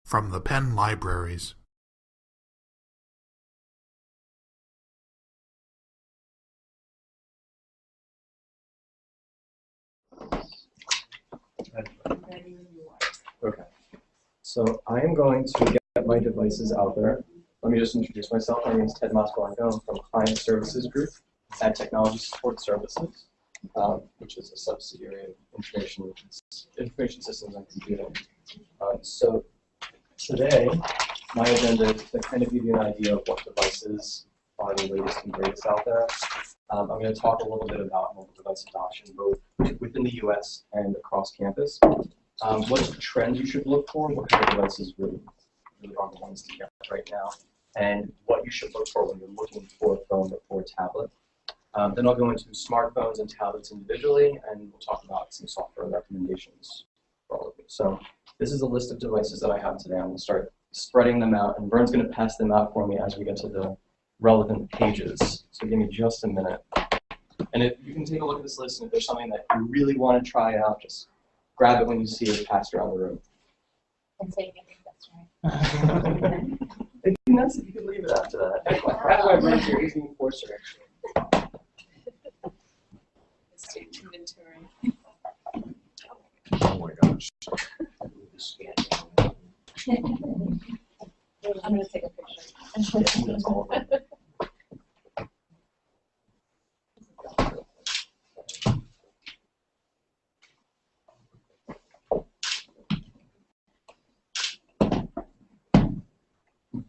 from the Penn libraries. Okay, so I am going to get my devices out there. Let me just introduce myself. My name is Ted Moskalenko. I'm from Client Services Group at Technology Support Services, which is a subsidiary of Information Systems and Computing. So today, my agenda is to kind of give you an idea of what devices are the latest and greatest out there. I'm going to talk a little bit about mobile device adoption, both within the US and across campus. What trends you should look for, what kind of devices really are the ones to get right now, and what you should look for when you're looking for a phone or a tablet. Then I'll go into smartphones and tablets individually, and we'll talk about some software recommendations for all of you. So this is a list of devices that I have today. I'm going to start spreading them out, and Vern's going to pass them out for me as we get to the relevant pages. So give me just a minute. And if you can take a look at this list, and if there's something that you really want to try out, just grab it when you see it passed around the room. And say you think that's right. It'd be nice if you could leave it after that. That's why Vern's your evening enforcer, actually. Let's do inventory. Oh my gosh. I'm going to take a picture. That's all of it.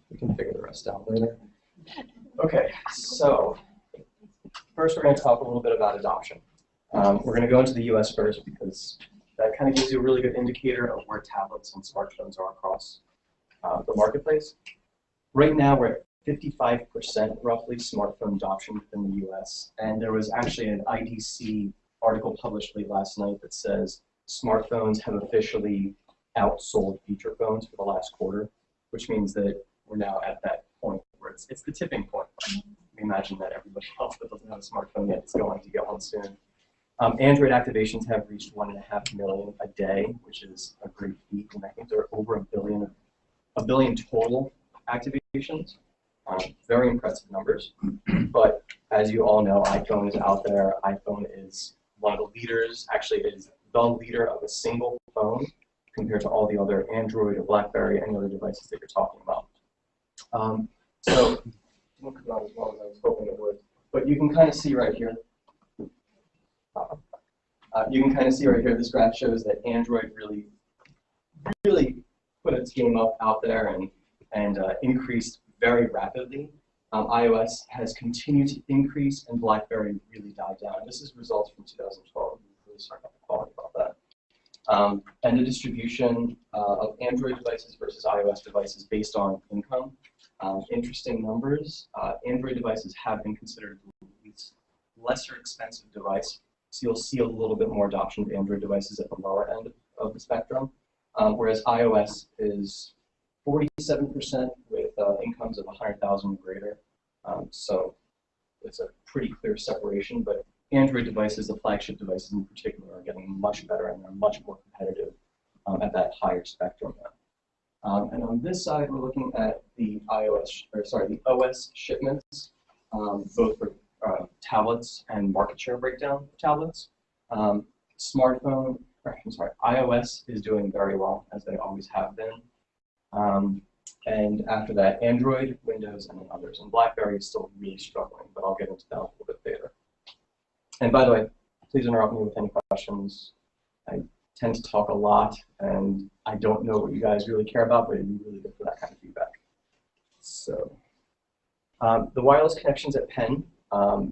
We can figure the rest out later. Okay, so first we're going to talk a little bit about adoption. We're going to go into the US first because that kind of gives you a really good indicator of where tablets and smartphones are across the marketplace. Right now we're at 55% roughly smartphone adoption within the US, and there was actually an IDC article published late last night that says smartphones have officially outsold feature phones for the last quarter, which means that we're now at that point where it's the tipping point. We imagine that everybody else that doesn't have a smartphone yet is going to get one soon. Android activations have reached 1.5 million a day, which is a great feat, and I think there are over a billion total activations. Very impressive numbers. But as you all know, iPhone is out there. iPhone is one of the leaders, actually it is the leader of a single phone compared to all the other Android or Blackberry, any other devices that you're talking about. So it won't come out as well as I was hoping it would. But you can kind of see right here. This graph shows that Android really put its game up out there and increased very rapidly. iOS has continued to increase, and Blackberry really died down. This is results from 2012. We really start talking about that. And the distribution of Android devices versus iOS devices based on income. Interesting numbers. Android devices have been considered the lesser expensive device. So you'll see a little bit more adoption of Android devices at the lower end of the spectrum, whereas iOS is 47% with incomes of 100,000 or greater. So it's a pretty clear separation, but Android devices, the flagship devices in particular, are getting much better and they're much more competitive at that higher spectrum now. And on this side, we're looking at the OS shipments, both for tablets and market share breakdown of tablets. iOS is doing very well, as they always have been. And after that, Android, Windows, and then others. And Blackberry is still really struggling, but I'll get into that a little bit later. And by the way, please interrupt me with any questions. I tend to talk a lot, and I don't know what you guys really care about, but it'd be really good for that kind of feedback. So, the wireless connections at Penn,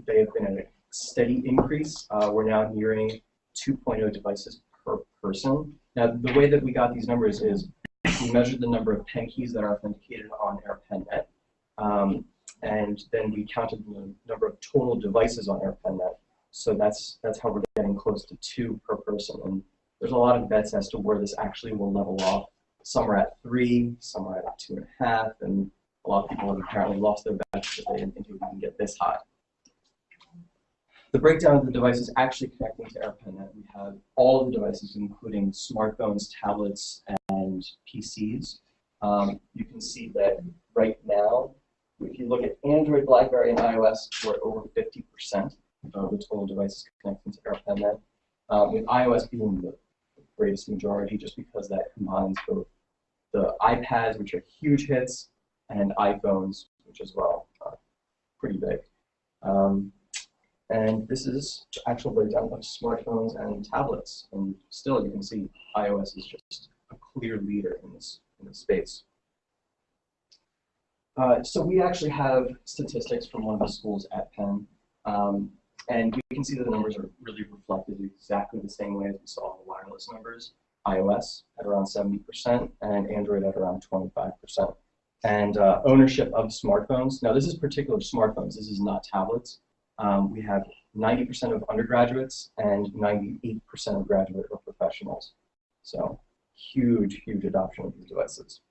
they have been at a steady increase. We're now nearing 2.0 devices per person. Now, the way that we got these numbers is we measured the number of Penn keys that are authenticated on AirPenNet, and then we counted the number of total devices on AirPenNet. So that's how we're getting close to 2 per person. And there's a lot of bets as to where this actually will level off. Some are at 3, some are at 2.5, and a lot of people have apparently lost their bets because they didn't think it would even get this high. The breakdown of the devices actually connecting to AirPenNet, we have all of the devices, including smartphones, tablets, and PCs. You can see that right now, if you look at Android, Blackberry, and iOS, we're over 50% of the total devices connecting to AirPenN, with iOS being the greatest majority just because that combines both the iPads, which are huge hits, and iPhones, which as well are pretty big. And this is the actual breakdown of smartphones and tablets. And still, you can see iOS is just a clear leader in this space. So we actually have statistics from one of the schools at Penn. And we can see that the numbers are really reflected exactly the same way as we saw in the wireless numbers. iOS at around 70% and Android at around 25%. And ownership of smartphones. Now, this is particular smartphones. This is not tablets. We have 90% of undergraduates and 98% of graduate or professionals. So huge, huge adoption of these devices.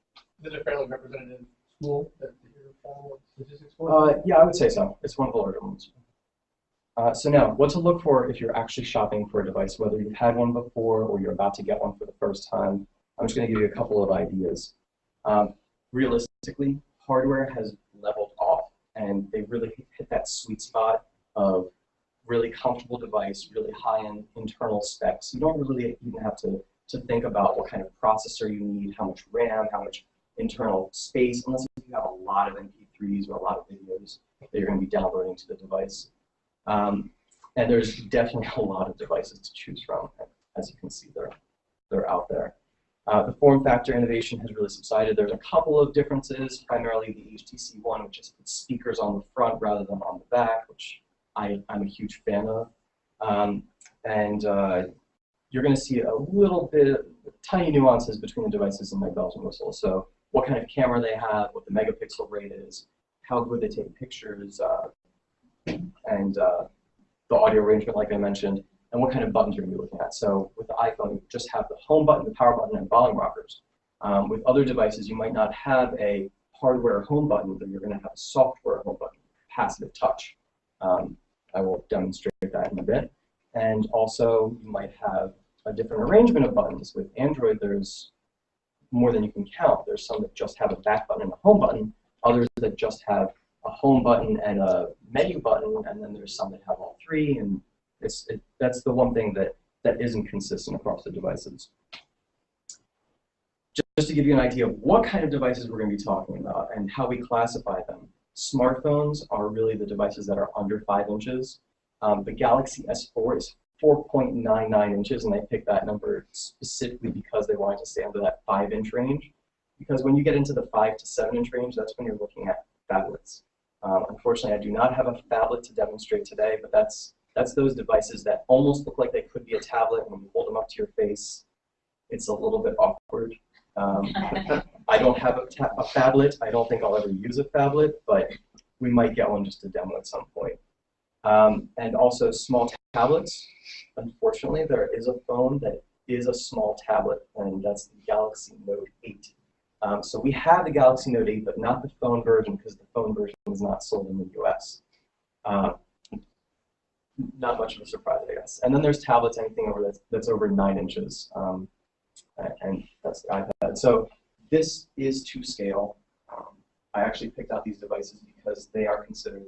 Is it a fairly representative school that you're following statistics for? Yeah, I would say so. It's one of the larger ones. So now, what to look for if you're actually shopping for a device, whether you've had one before or you're about to get one for the first time. I'm just going to give you a couple of ideas. Realistically, hardware has leveled off, and they really hit that sweet spot of really comfortable device, really high-end internal specs. You don't really even have to think about what kind of processor you need, how much RAM, how much internal space, unless you have a lot of MP3s or a lot of videos that you're going to be downloading to the device. And there's definitely a lot of devices to choose from. As you can see, they're out there. The form factor innovation has really subsided. There's a couple of differences, primarily the HTC One, which just puts speakers on the front rather than on the back, which I'm a huge fan of. You're going to see a little bit, tiny nuances between the devices and their bells and whistles. So what kind of camera they have, what the megapixel rate is, how good they take pictures, and the audio arrangement, like I mentioned, and what kind of buttons you're going to be looking at. So with the iPhone, you just have the home button, the power button, and volume rockers. With other devices, you might not have a hardware home button, but you're going to have a software home button, passive touch. I will demonstrate that in a bit. And also, you might have a different arrangement of buttons. With Android, there's more than you can count. There's some that just have a back button and a home button, others that just have a home button and a menu button, and then there's some that have all three, and that's the one thing that isn't consistent across the devices. Just to give you an idea of what kind of devices we're going to be talking about and how we classify them, smartphones are really the devices that are under 5 inches. The Galaxy S4 is 4.99 inches, and they picked that number specifically because they wanted to stay under that 5-inch range. Because when you get into the 5 to 7-inch range, that's when you're looking at phablets. Unfortunately, I do not have a phablet to demonstrate today, but that's those devices that almost look like they could be a tablet. When you hold them up to your face, it's a little bit awkward. I don't have a phablet. I don't think I'll ever use a phablet, but we might get one just to demo at some point. And also small tablets. Unfortunately, there is a phone that is a small tablet, and that's the Galaxy Note 8. So we have the Galaxy Note 8, but not the phone version, because the phone version is not sold in the US. Not much of a surprise, I guess. And then there's tablets, anything over that's over 9 inches, and that's the iPad. So this is to scale. I actually picked out these devices because they are considered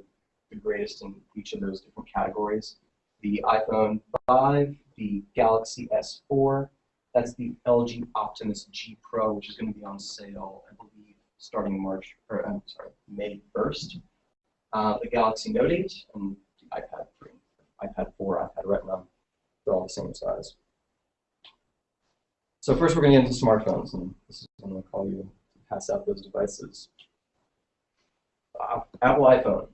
the greatest in each of those different categories. The iPhone 5, the Galaxy S4, that's the LG Optimus G Pro, which is going to be on sale, I believe, starting May 1st. The Galaxy Note 8 and the iPad 3, iPad 4, iPad Retina, they're all the same size. So first we're going to get into smartphones, and this is what I'm going to call you to pass out those devices. Apple iPhone,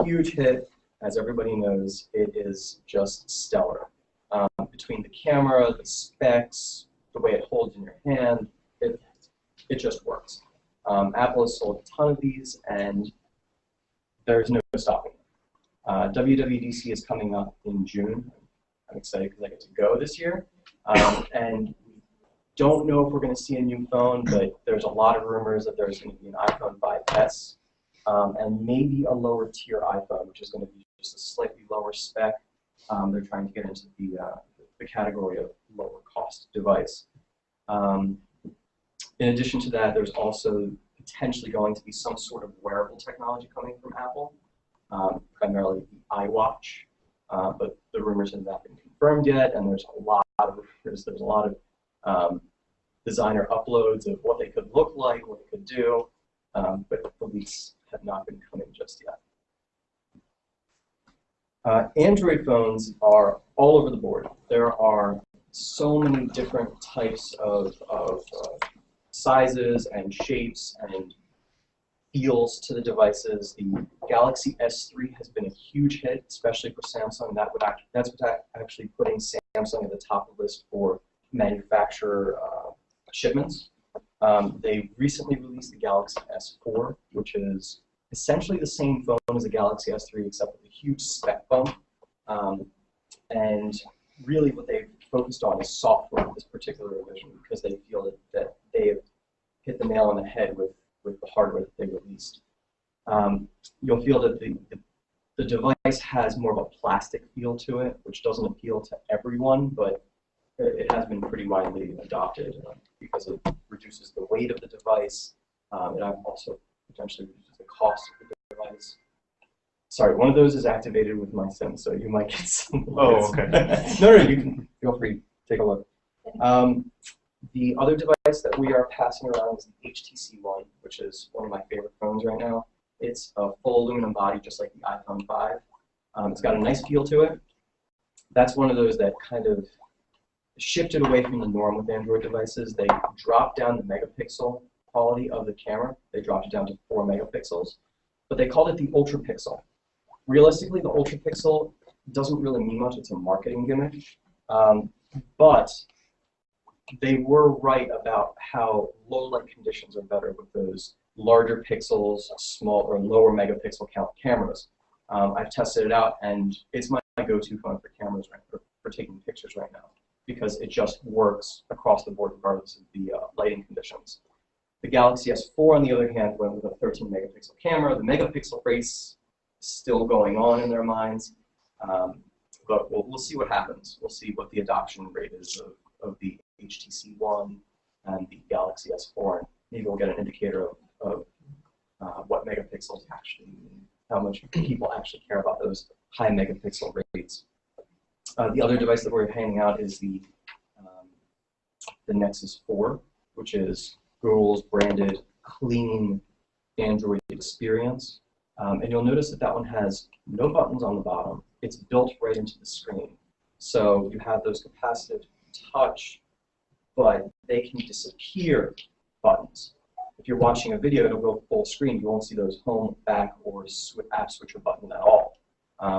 huge hit. As everybody knows, it is just stellar. Between the camera, the specs, the way it holds in your hand, it just works. Apple has sold a ton of these, and there's no stopping them. WWDC is coming up in June. I'm excited because I get to go this year. And we don't know if we're going to see a new phone, but there's a lot of rumors that there's going to be an iPhone 5S and maybe a lower tier iPhone, which is going to be just a slightly lower spec. They're trying to get into the category of lower cost device. In addition to that, there's also potentially going to be some sort of wearable technology coming from Apple, primarily the iWatch, but the rumors have not been confirmed yet, and there's a lot of rumors, there's a lot of designer uploads of what they could look like, what they could do, but the leaks have not been coming just yet. Android phones are all over the board. There are so many different types of sizes and shapes and feels to the devices. The Galaxy S3 has been a huge hit, especially for Samsung. That's what's actually putting Samsung at the top of the list for manufacturer shipments. They recently released the Galaxy S4, which is essentially the same phone as the Galaxy S3, except with a huge spec bump. And really what they've focused on is software with this particular revision, because they feel that they have hit the nail on the head with the hardware that they released. You'll feel that the device has more of a plastic feel to it, which doesn't appeal to everyone, but it has been pretty widely adopted because it reduces the weight of the device. It also potentially reduces the cost of the device. Sorry, one of those is activated with my SIM, so you might get some. Oh, okay. No, you can feel free to take a look. The other device that we are passing around is the HTC One, which is one of my favorite phones right now. It's a full aluminum body, just like the iPhone 5. It's got a nice feel to it. That's one of those that kind of shifted away from the norm with Android devices. They dropped down the megapixel quality of the camera. They dropped it down to 4 megapixels, but they called it the Ultra Pixel. Realistically, the Ultra Pixel doesn't really mean much. It's a marketing gimmick, but they were right about how low light conditions are better with those larger pixels, small or lower megapixel count cameras. I've tested it out, and it's my go-to phone for cameras for taking pictures right now, because it just works across the board regardless of the lighting conditions. The Galaxy S4, on the other hand, went with a 13 megapixel camera. The megapixel race is still going on in their minds, but we'll see what happens. We'll see what the adoption rate is of the HTC One and the Galaxy S4, and maybe we'll get an indicator of what megapixels actually mean, how much people actually care about those high megapixel rates. The other device that we're handing out is the Nexus 4, which is Google's branded clean Android experience. And you'll notice that that one has no buttons on the bottom. It's built right into the screen. So you have those capacitive touch, but they can disappear buttons. If you're watching a video, it'll go full screen. You won't see those home, back, or app switcher button at all,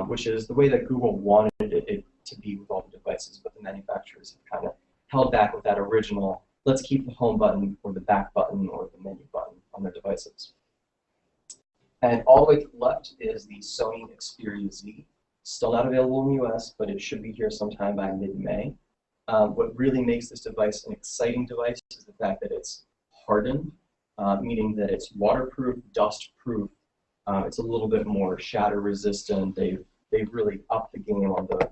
which is the way that Google wanted it to be with all the devices, but the manufacturers have kind of held back with that original, let's keep the home button or the back button or the menu button on their devices. And all the way to the left is the Sony Xperia Z. Still not available in the US, but it should be here sometime by mid-May. What really makes this device an exciting device is the fact that it's hardened, meaning that it's waterproof, dust-proof. It's a little bit more shatter-resistant. They've really upped the game on the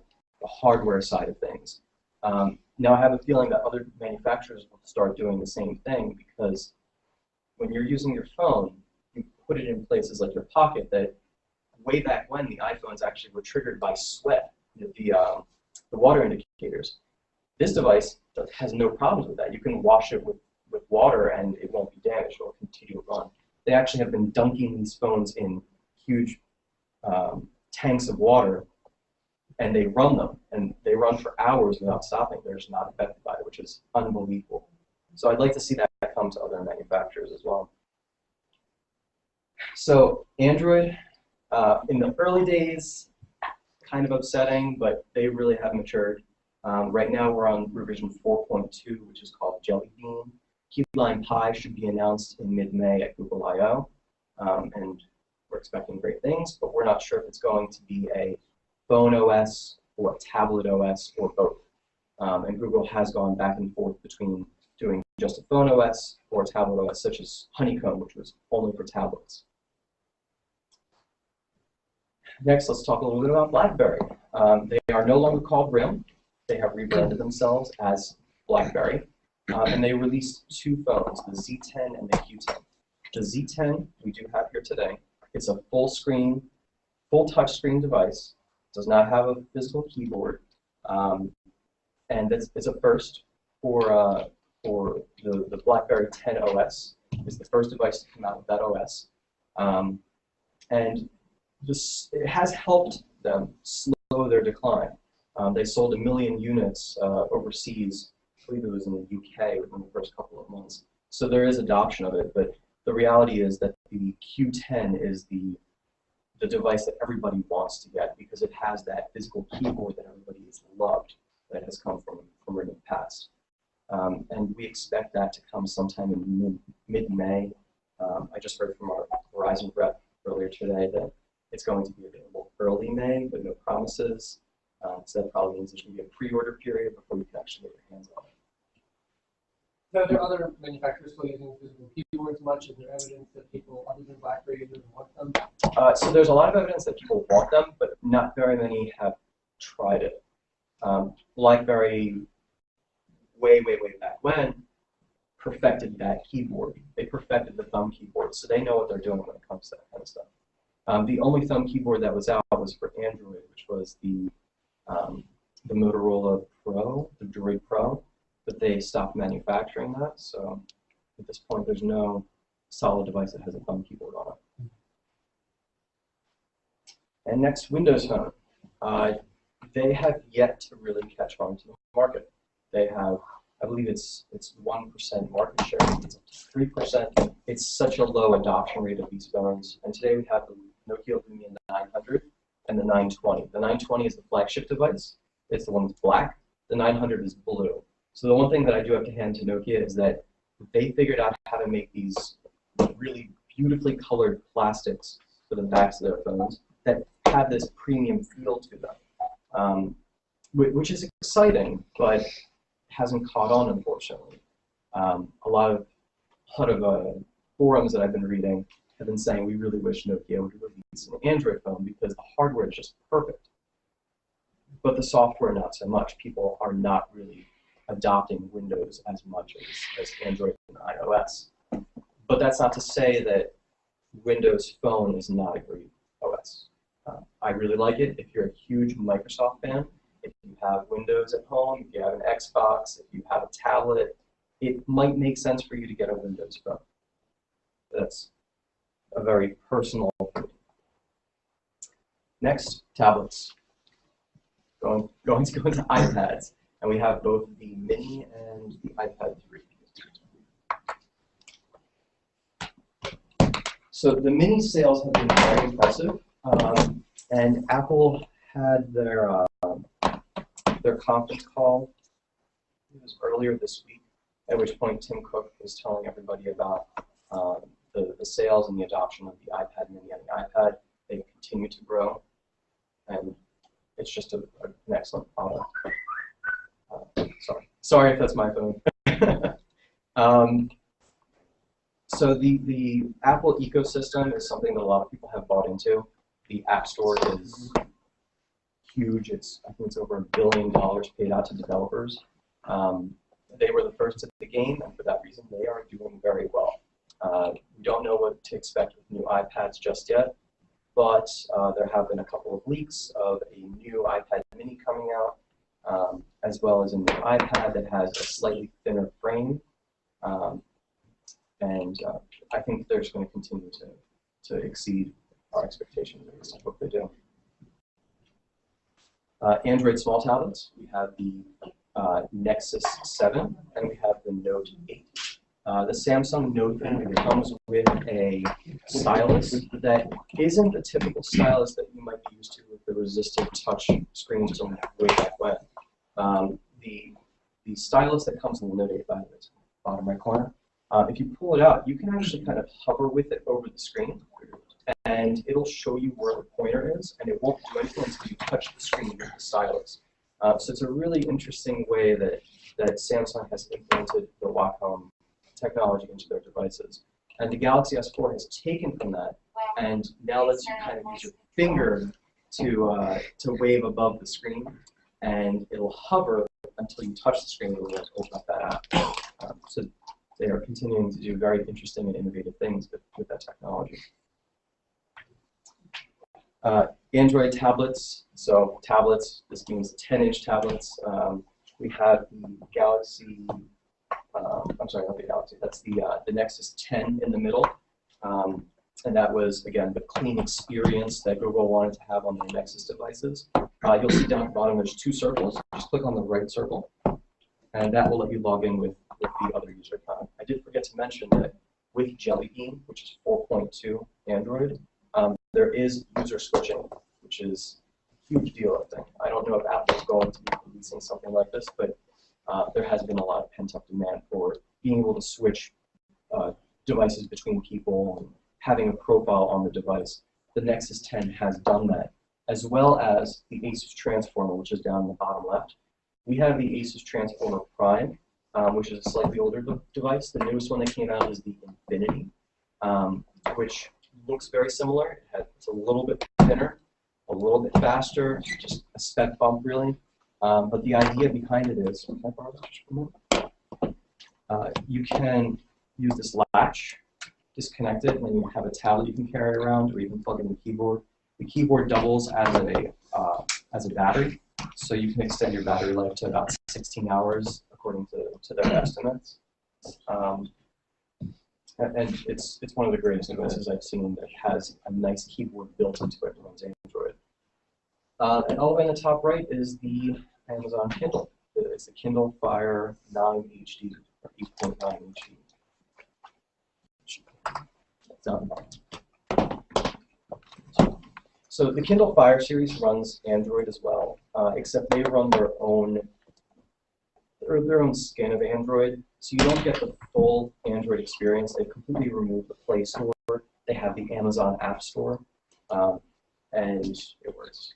hardware side of things. Now I have a feeling that other manufacturers will start doing the same thing, because when you're using your phone, you put it in places like your pocket that way back when the iPhones actually were triggered by sweat, the water indicators. This device has no problems with that. You can wash it with water and it won't be damaged. It will continue to run. They actually have been dunking these phones in huge tanks of water, and they run them, and they run for hours without stopping. They're just not affected by it, which is unbelievable. So I'd like to see that come to other manufacturers as well. So Android, in the early days, kind of upsetting, but they really have matured. Right now we're on revision 4.2, which is called Jelly Bean. Keyline Pi should be announced in mid-May at Google I/O, and we're expecting great things, but we're not sure if it's going to be a phone OS or a tablet OS or both. And Google has gone back and forth between doing just a phone OS or a tablet OS, such as Honeycomb, which was only for tablets. Next, let's talk a little bit about Blackberry. They are no longer called RIM. They have rebranded themselves as Blackberry. and they released two phones, the Z10 and the Q10. The Z10 we do have here today. It's a full touch screen device. Does not have a physical keyboard, and it's a first for the Blackberry 10 OS. It's the first device to come out with that OS, and it has helped them slow their decline. They sold 1 million units overseas. I believe it was in the UK within the first couple of months. So there is adoption of it, but the reality is that the Q10 is the device that everybody wants to get because it has that physical keyboard that everybody has loved that has come from in the past. And we expect that to come sometime in mid-May. I just heard from our Verizon rep earlier today that it's going to be available early May, but no promises. So that probably means there's going to be a pre-order period before you can actually get your hands on it. Now, are there other manufacturers still using physical keyboards much? Is there evidence that people other than Blackberry even want them? So there's a lot of evidence that people want them, but not very many have tried it. Blackberry, way back when, perfected that keyboard. They perfected the thumb keyboard, so they know what they're doing when it comes to that kind of stuff. The only thumb keyboard that was out was for Android, which was the Motorola Pro, the Droid Pro, but they stopped manufacturing that, so at this point there's no solid device that has a thumb keyboard on it. And next, Windows Phone. They have yet to really catch on to the market. They have, I believe it's 1% market share, it's up to 3%. It's such a low adoption rate of these phones. And today we have the Nokia Lumia 900 and the 920. The 920 is the flagship device. It's the one that's black. The 900 is blue. So the one thing that I do have to hand to Nokia is that they figured out how to make these really beautifully colored plastics for the backs of their phones that have this premium feel to them, which is exciting, but hasn't caught on, unfortunately. A lot of forums that I've been reading have been saying we really wish Nokia would release an Android phone because the hardware is just perfect, but the software not so much. People are not really adopting Windows as much as Android and iOS. But that's not to say that Windows Phone is not a great OS. I really like it. If you're a huge Microsoft fan, if you have Windows at home, if you have an Xbox, if you have a tablet, it might make sense for you to get a Windows Phone. That's a very personal opinion. Next, tablets. Going to go into iPads, and we have both the Mini and the iPad 3. So the Mini sales have been very impressive, and Apple had their conference call. It was earlier this week, at which point Tim Cook was telling everybody about the sales and the adoption of the iPad Mini and the iPad. They continue to grow, and it's just an excellent product. Sorry if that's my phone. So the Apple ecosystem is something that a lot of people have bought into. The App Store is huge. I think it's over $1 billion paid out to developers. They were the first at the game, and for that reason, they are doing very well. We don't know what to expect with new iPads just yet, but there have been a couple of leaks of a new iPad Mini coming out, as well as a new iPad that has a slightly thinner frame. And I think they're just going to continue to exceed our expectations. At least I hope they do. Android small tablets. We have the Nexus 7 and we have the Note 8. The Samsung Note 8 comes with a stylus that isn't the typical stylus that you might be used to with the resistive touch screens from way back when. The stylus that comes in the Note 8 bottom right corner, if you pull it out, you can actually kind of hover with it over the screen, and it'll show you where the pointer is, and it won't do anything until you touch the screen with the stylus. So it's a really interesting way that Samsung has implemented the Wacom technology into their devices. And the Galaxy S4 has taken from that and now lets you kind of use your finger to wave above the screen, and it'll hover until you touch the screen and you'll open up that app. So they are continuing to do very interesting and innovative things with that technology. Android tablets. So tablets, this means 10-inch tablets. We have the Galaxy, I'm sorry, not the Galaxy, that's the Nexus 10 in the middle. And that was, again, the clean experience that Google wanted to have on the Nexus devices. You'll see down at the bottom there's two circles. Just click on the right circle, and that will let you log in with the other user account. I did forget to mention that with Jelly Bean, which is 4.2 Android, there is user switching, which is a huge deal, I think. I don't know if Apple's going to be releasing something like this, but there has been a lot of pent-up demand for being able to switch devices between people and having a profile on the device. The Nexus 10 has done that, as well as the Asus Transformer, which is down in the bottom left. We have the Asus Transformer Prime, which is a slightly older device. The newest one that came out is the Infinity, which looks very similar. It's a little bit thinner, a little bit faster, just a spec bump really. But the idea behind it is, you can use this latch, disconnect it, and then you have a tablet you can carry around, or even plug in the keyboard. The keyboard doubles as a battery, so you can extend your battery life to about 16 hours, according to their estimates. And it's one of the greatest devices I've seen that has a nice keyboard built into it and runs Android. And all the way in the top right is the Amazon Kindle. It's the Kindle Fire 9 HD, or 8.9 HD. So the Kindle Fire series runs Android as well, except they run their own skin of Android, so you don't get the full Android experience. They've completely removed the Play Store. They have the Amazon App Store, and it works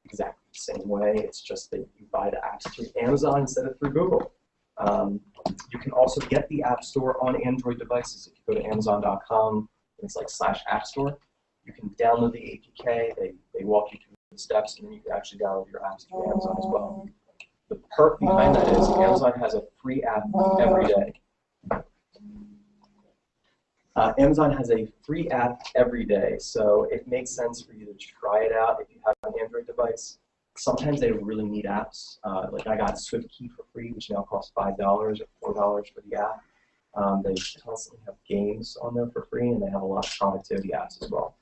exactly the same way. It's just that you buy the apps through Amazon instead of through Google. You can also get the App Store on Android devices. If you go to Amazon.com, it's like /App Store. You can download the APK. They walk you through the steps, and then you can actually download your apps through Amazon as well. The perk behind that is Amazon has a free app every day. Amazon has a free app every day, so it makes sense for you to try it out if you have an Android device. Sometimes they really need apps. Like I got SwiftKey for free, which now costs $5 or $4 for the app. They constantly have games on there for free, and they have a lot of connectivity apps as well.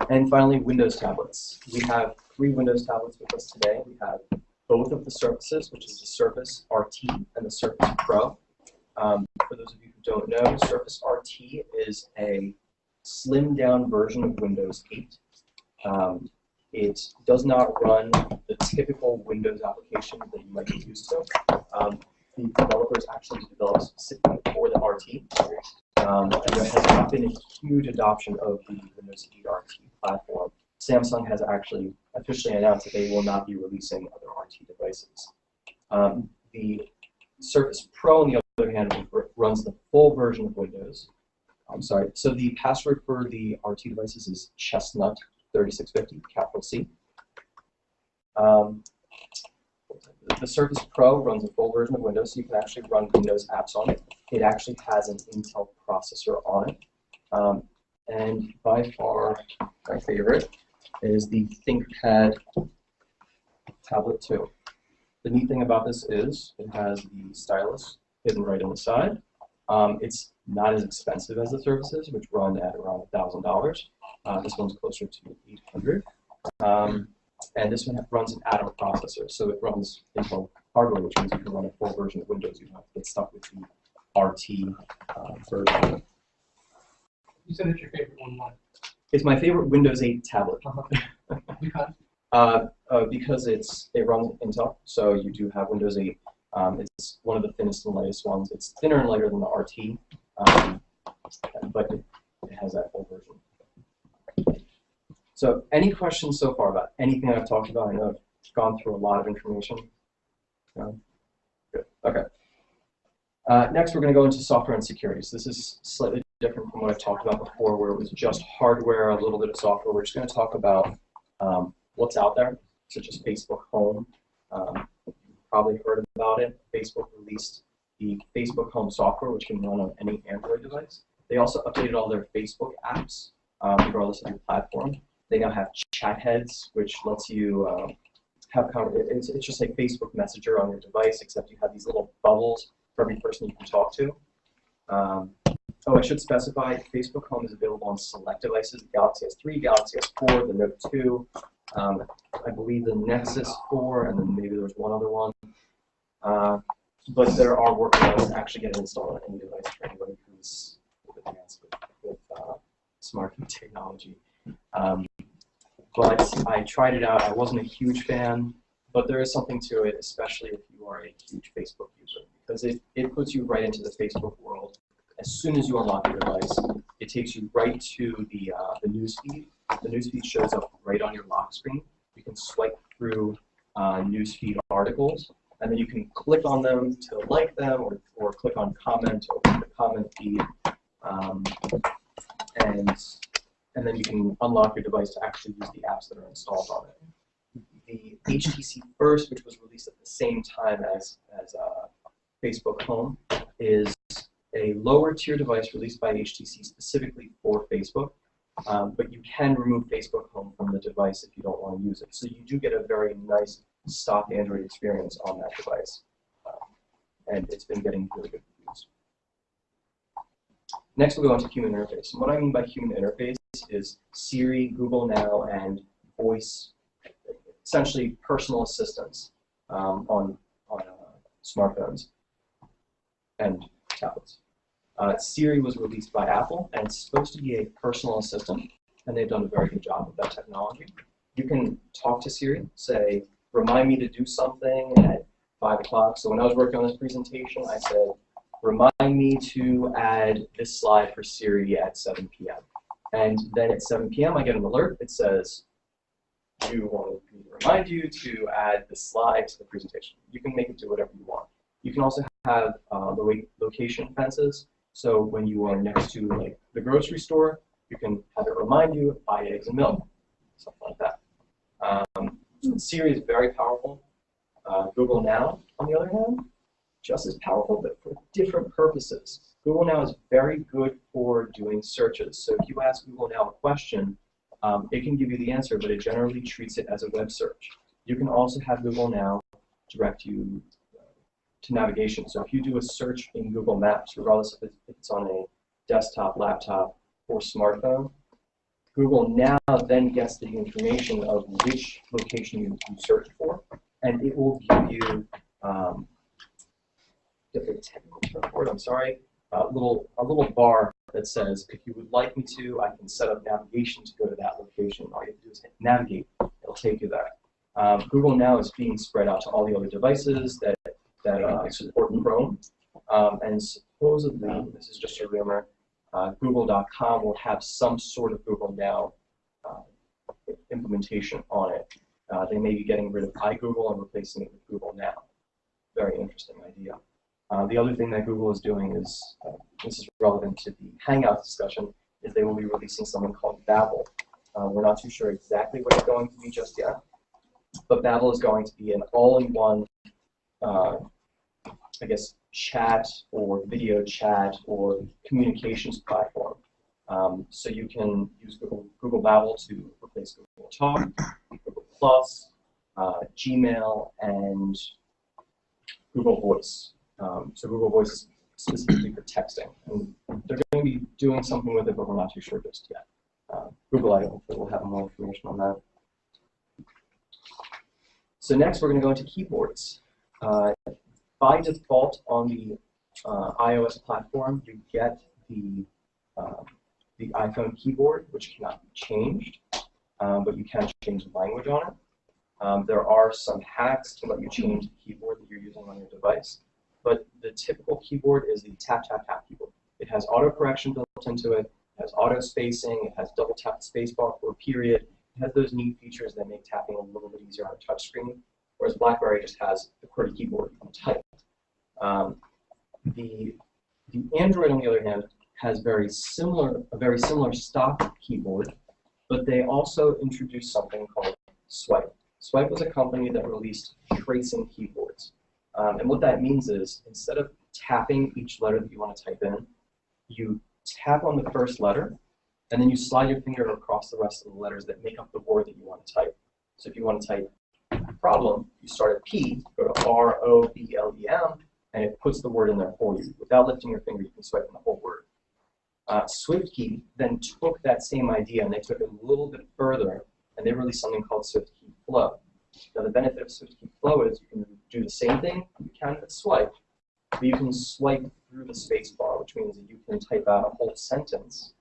And finally, Windows tablets. We have 3 Windows tablets with us today. We have both of the Surfaces, which is the Surface RT and the Surface Pro. For those of you who don't know, Surface RT is a slimmed-down version of Windows 8. It does not run the typical Windows application that you might be used to. The developers actually developed specifically for the RT. And there has not been a huge adoption of the Windows 8 RT platform. Samsung has actually officially announced that they will not be releasing other RT devices. The Surface Pro, on the other hand, runs the full version of Windows. I'm sorry. So the password for the RT devices is Chestnut3650, capital C. The Surface Pro runs a full version of Windows, so you can actually run Windows apps on it. It actually has an Intel processor on it. And by far, my favorite is the ThinkPad Tablet 2. The neat thing about this is it has the stylus hidden right on the side. It's not as expensive as the Surfaces, which run at around $1,000. This one's closer to $800. And this one runs an Atom processor, so it runs Intel hardware, which means you can run a full version of Windows. You don't have to get stuck with the RT version. You said it's your favorite one. Why? It's my favorite Windows 8 tablet. Because? Because it runs Intel, so you do have Windows 8. It's one of the thinnest and lightest ones. It's thinner and lighter than the RT, but it has that full version. So any questions so far about anything I've talked about? I know I've gone through a lot of information. No? Good. Okay. Next, we're going to go into software and security. So this is slightly different from what I've talked about before, where it was just hardware, a little bit of software. We're just going to talk about what's out there, such as Facebook Home. probably heard about it. Facebook released the Facebook Home software, which can run on any Android device. They also updated all their Facebook apps, regardless of your platform. They now have chat heads, which lets you it's just like Facebook Messenger on your device, except you have these little bubbles for every person you can talk to. Oh, I should specify, Facebook Home is available on select devices. The Galaxy S3, Galaxy S4, the Note 2, I believe the Nexus 4, and then maybe there was one other one. But there are workarounds to actually get it installed on any device for anybody who's advanced with smartphone technology. But I tried it out. I wasn't a huge fan, but there is something to it, especially if you are a huge Facebook user, because it puts you right into the Facebook world. As soon as you unlock your device, it takes you right to the news feed. The news feed shows up right on your lock screen. You can swipe through news feed articles, and then you can click on them to like them, or click on comment to open the comment feed, and then you can unlock your device to actually use the apps that are installed on it. The HTC First, which was released at the same time as Facebook Home, is a lower tier device released by HTC specifically for Facebook, but you can remove Facebook Home from the device if you don't want to use it. So you do get a very nice stock Android experience on that device, and it's been getting really good reviews. Next, we'll go on to human interface. And what I mean by human interface is Siri, Google Now, and voice, essentially personal assistants on smartphones and tablets. Siri was released by Apple, and it's supposed to be a personal assistant, and they've done a very good job with that technology. You can talk to Siri, say, remind me to do something at 5 o'clock. So when I was working on this presentation, I said, remind me to add this slide for Siri at 7 p.m. And then at 7 p.m., I get an alert that says, you want me to remind you to add this slide to the presentation. You can make it do whatever you want. You can also have location fences. So when you are next to like the grocery store, you can have it remind you, buy eggs and milk, something like that. Siri is very powerful. Google Now, on the other hand, just as powerful, but for different purposes. Google Now is very good for doing searches. So if you ask Google Now a question, it can give you the answer, but it generally treats it as a web search. You can also have Google Now direct you to navigation. So if you do a search in Google Maps, regardless if it's on a desktop, laptop, or smartphone, Google Now then gets the information of which location you searched for, and it will give you a technical term for it, I'm sorry, a little bar that says, if you would like me to, I can set up navigation to go to that location. All you have to do is hit navigate. It'll take you there. Google Now is being spread out to all the other devices that support Chrome, and supposedly, this is just a rumor, Google.com will have some sort of Google Now implementation on it. They may be getting rid of iGoogle and replacing it with Google Now. Very interesting idea. The other thing that Google is doing is, this is relevant to the Hangout discussion, is they will be releasing something called Babel. We're not too sure exactly what it's going to be just yet, but Babel is going to be an all-in-one, I guess, chat or video chat or communications platform. So you can use Google Babel to replace Google Talk, Google Plus, Gmail, and Google Voice. So Google Voice is specifically for texting. And they're going to be doing something with it, but we're not too sure just yet. Google, I hope will have more information on that. So next, we're going to go into keyboards. By default, on the iOS platform, you get the iPhone keyboard, which cannot be changed, but you can change the language on it. There are some hacks to let you change the keyboard that you're using on your device, but the typical keyboard is the tap, tap, tap keyboard. It has auto-correction built into it, it has auto-spacing, it has double-tap the spacebar for a period. It has those neat features that make tapping a little bit easier on a touchscreen, whereas BlackBerry just has the QWERTY keyboard on type. The Android, on the other hand, has a very similar stock keyboard, but they also introduced something called Swipe. Swipe was a company that released tracing keyboards. And what that means is instead of tapping each letter that you want to type in, you tap on the first letter, and then you slide your finger across the rest of the letters that make up the word that you want to type. So if you want to type problem, you start at P, go to R-O-B-L-E-M, and it puts the word in there for you. Without lifting your finger, you can swipe in the whole word. SwiftKey then took that same idea and they took it a little bit further, and they released something called SwiftKey Flow. Now the benefit of SwiftKey Flow is you can do the same thing you can with swipe, but you can swipe through the space bar, which means that you can type out a whole sentence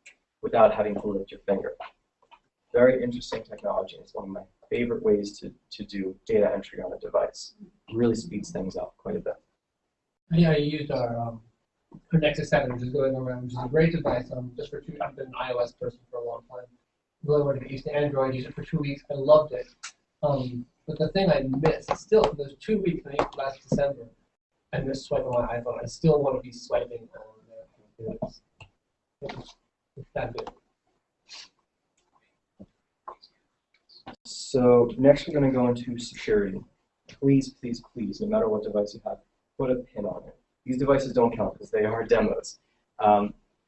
without having to lift your finger. Very interesting technology. It's one of my favorite ways to do data entry on a device. It really speeds things up quite a bit. Yeah, I used our Nexus 7, which is going around, which is a great device. Just for I've been an iOS person for a long time. Really wanted to get used to Android. Used it for 2 weeks. I loved it. But the thing I missed, still, for those 2 weeks, I think last December, I missed swiping on my iPhone. I still want to be swiping on it's that good. So next we're going to go into security. Please, please, please, no matter what device you have, put a pin on it. These devices don't count because they are demos.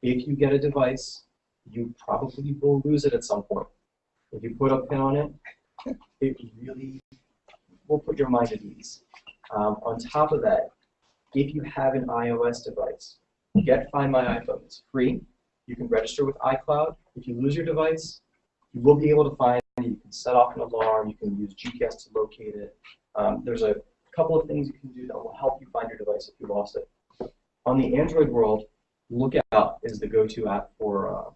If you get a device, you probably will lose it at some point. If you put a pin on it, it really will put your mind at ease. On top of that, if you have an iOS device, get Find My iPhone. It's free. You can register with iCloud. If you lose your device, you will be able to find it. You can set off an alarm. You can use GPS to locate it. There's a couple of things you can do that will help you find your device if you lost it. On the Android world, Lookout is the go-to app for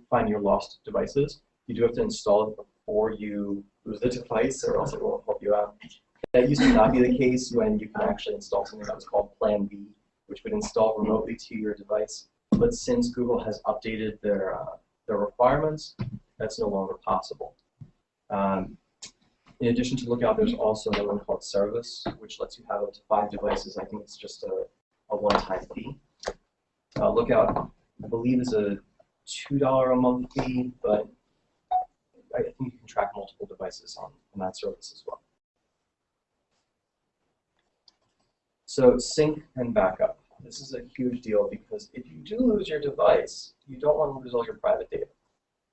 finding your lost devices. You do have to install it before you lose the device, or else it won't help you out. That used to not be the case when you can actually install something that was called Plan B, which would install remotely to your device. But since Google has updated their requirements, that's no longer possible. In addition to Lookout, there's also another one called Service, which lets you have up to 5 devices. I think it's just a one-time fee. Lookout, I believe, is a $2 a month fee, but I think you can track multiple devices on that service as well. So sync and backup. This is a huge deal because if you do lose your device, you don't want to lose all your private data.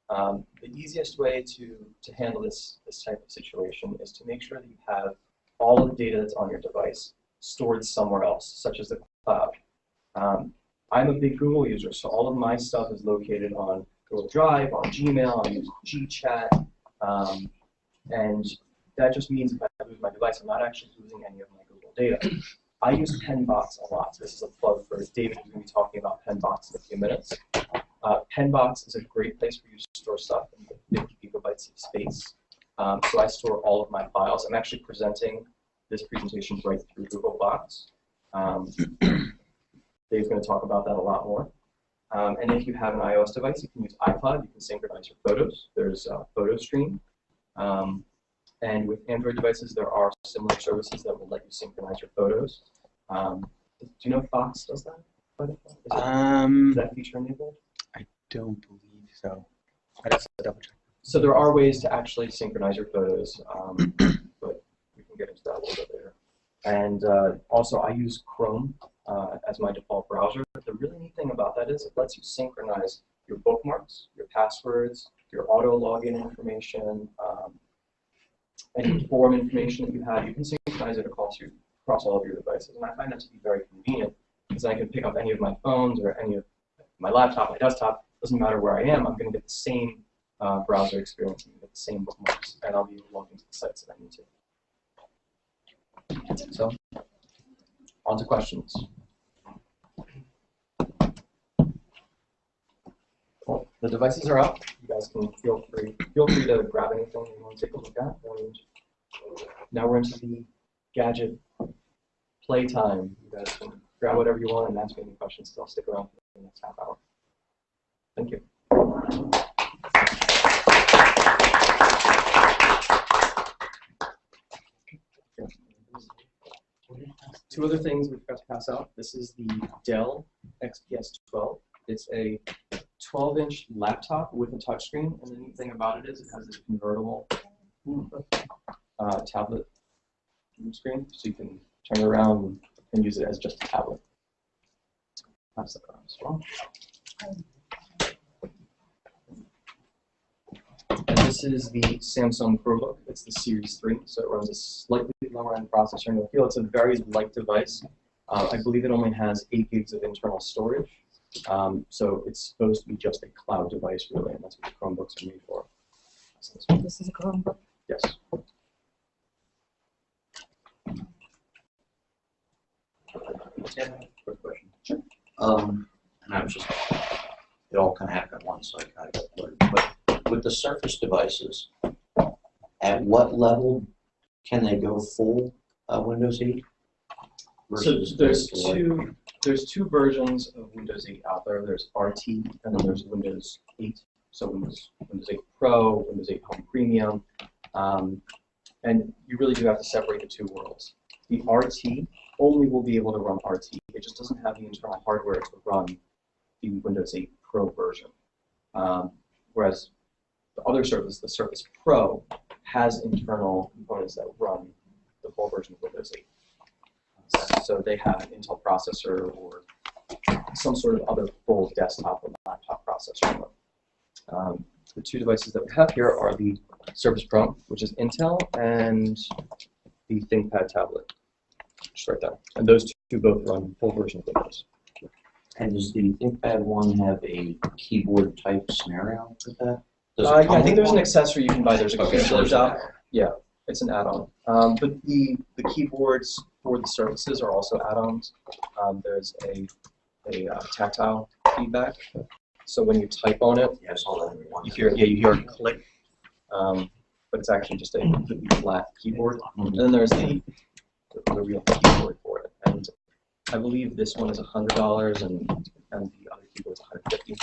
The easiest way to handle this type of situation is to make sure that you have all of the data that's on your device stored somewhere else, such as the cloud. I'm a big Google user, so all of my stuff is located on Google Drive, on Gmail, I use GChat, and that just means if I lose my device, I'm not actually losing any of my Google data. I use Pennbox a lot. This is a plug for David, who's going to be talking about Pennbox in a few minutes. Pennbox is a great place for you to store stuff in 50 gigabytes of space. So I store all of my files. I'm actually presenting this presentation right through Google Docs. Dave's going to talk about that a lot more. And if you have an iOS device, you can use iCloud. You can synchronize your photos. There's PhotoStream. And with Android devices, there are similar services that will let you synchronize your photos. Do you know Fox does that? Is that feature enabled? I don't believe so. I'd have to double check. So there are ways to actually synchronize your photos, but we can get into that a little bit later. And also, I use Chrome as my default browser. The really neat thing about that is it lets you synchronize your bookmarks, your passwords, your auto login information, any form information that you have. You can synchronize it across all of your devices. And I find that to be very convenient because I can pick up any of my phones or any of my laptop, my desktop. Doesn't matter where I am, I'm going to get the same browser experience, and get the same bookmarks, and I'll be logged into the sites that I need to. So, on to questions. Well, the devices are up. You guys can feel free to grab anything you want to take a look at. And now we're into the Gadget playtime. You guys can grab whatever you want and ask me any questions. I'll stick around for the next half hour. Thank you. Two other things we forgot to pass out. This is the Dell XPS 12. It's a 12-inch laptop with a touchscreen, and the neat thing about it is it has this convertible tablet screen, so you can turn it around and use it as just a tablet. That's the front as well. And this is the Samsung ProBook. It's the Series 3, so it runs a slightly lower end processor. And you'll feel it's a very light device. I believe it only has 8 gigs of internal storage. So it's supposed to be just a cloud device, really, and that's what the Chromebooks are made for. So This is a Chromebook. yes. Yeah, quick question. Sure. And I was just, it all kind of happened at once, so I kind of got blurred. But with the Surface devices, at what level can they go full Windows 8? So Versus there's two versions of Windows 8 out there. There's RT, and then there's Windows 8. So Windows 8 Pro, Windows 8 Home Premium, and you really do have to separate the two worlds. The RT only will be able to run RT. It just doesn't have the internal hardware to run the Windows 8 Pro version. Whereas the other Surface, the Surface Pro, has internal components that run the full version of Windows 8. So they have an Intel processor or some sort of other full desktop or laptop processor. The two devices that we have here are the Surface Pro, which is Intel, and the ThinkPad tablet, just right there. And those two both run full version of Windows. And does the ThinkPad one have a keyboard type scenario with that? Does it Yeah, come I think with there's an one? accessory you can buy. There's a Okay, so keyboard there's an dock. add-on. Yeah, it's an add-on. But the keyboards for the Surfaces are also add-ons. There's a tactile feedback. So when you type on it, Yeah, I saw that in one. you hear a click, but it's actually just a completely flat keyboard. And then there's the real keyboard for it. And I believe this one is $100 and the other keyboard is $150.